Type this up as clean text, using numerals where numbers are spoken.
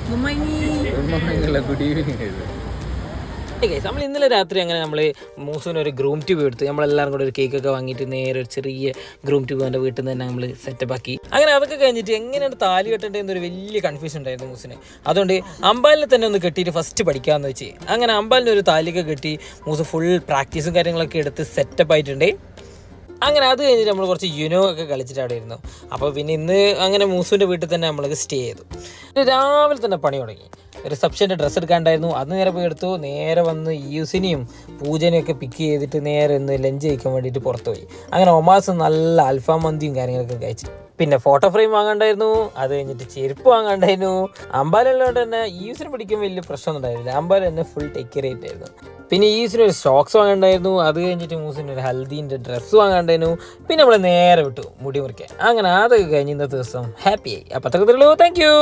Good evening. നമ്മൾ ഇന്നലെ രാത്രി അങ്ങനെ നമ്മൾ മൂസിന് ഒരു ഗ്രൂം ട്യൂബ് എടുത്ത് നമ്മളെല്ലാവരും കൂടെ ഒരു കേക്കൊക്കെ വാങ്ങിയിട്ട് നേരെ ഒരു ചെറിയ ഗ്രൂം ട്യൂബ് എൻ്റെ വീട്ടിൽ നിന്ന് തന്നെ നമ്മൾ സെറ്റപ്പ് ആക്കി. അങ്ങനെ അതൊക്കെ കഴിഞ്ഞിട്ട് എങ്ങനെയാണ് താലി കെട്ടേണ്ടതെന്നൊരു വലിയ കൺഫ്യൂഷൻ ഉണ്ടായിരുന്നു മൂസിന്. അതുകൊണ്ട് അമ്പാലിനെ തന്നെ ഒന്ന് കെട്ടിയിട്ട് ഫസ്റ്റ് പഠിക്കാമെന്ന് വെച്ച് അങ്ങനെ അമ്പാലിന് ഒരു താലിയൊക്കെ കെട്ടി മൂസ് ഫുൾ പ്രാക്ടീസും കാര്യങ്ങളൊക്കെ എടുത്ത് സെറ്റപ്പ് ആയിട്ടുണ്ട്. അങ്ങനെ അത് കഴിഞ്ഞിട്ട് നമ്മൾ കുറച്ച് യുനോ ഒക്കെ കളിച്ചിട്ട് അവിടെ ഇരുന്നു. അപ്പോൾ പിന്നെ ഇന്ന് അങ്ങനെ മൂസുവിൻ്റെ വീട്ടിൽ തന്നെ നമ്മൾക്ക് സ്റ്റേ ചെയ്തു. രാവിലെ തന്നെ പണി തുടങ്ങി. റിസപ്ഷൻ്റെ ഡ്രസ്സ് എടുക്കാണ്ടായിരുന്നു, അത് നേരെ പോയി എടുത്തു. നേരെ വന്ന് യൂസിനെയും പൂജനെയും ഒക്കെ പിക്ക് ചെയ്തിട്ട് നേരെ ഒന്ന് ലഞ്ച് കഴിക്കാൻ വേണ്ടിയിട്ട് പുറത്ത് പോയി. അങ്ങനെ ഒമാസ് നല്ല അൽഫാം മന്തിയും കാര്യങ്ങളൊക്കെ കഴിച്ചു. പിന്നെ ഫോട്ടോ ഫ്രെയിം വാങ്ങാണ്ടായിരുന്നു, അത് കഴിഞ്ഞിട്ട് ചെരുപ്പ് വാങ്ങാണ്ടായിരുന്നു. അമ്പാലുള്ളതുകൊണ്ട് തന്നെ യൂസിനെ പിടിക്കാൻ വലിയ പ്രശ്നമൊന്നും ഉണ്ടായിരുന്നില്ല. അമ്പാൽ തന്നെ ഫുൾ ടേക്ക് കെയർ ആയിട്ടായിരുന്നു. പിന്നെ യൂസിന് ഒരു ഷോക്സ് വാങ്ങാണ്ടായിരുന്നു, അത് കഴിഞ്ഞിട്ട് മൂസിന് ഒരു ഹൽദീൻ്റെ ഡ്രസ്സ് വാങ്ങാണ്ടായിരുന്നു. പിന്നെ നമ്മൾ നേരെ വിട്ടു മുടി മുറിക്കാൻ. അങ്ങനെ അതൊക്കെ കഴിഞ്ഞ് ഇന്നത്തെ ദിവസം ഹാപ്പിയായി. അപ്പോൾ അത്രയ്ക്ക് താങ്ക് യു.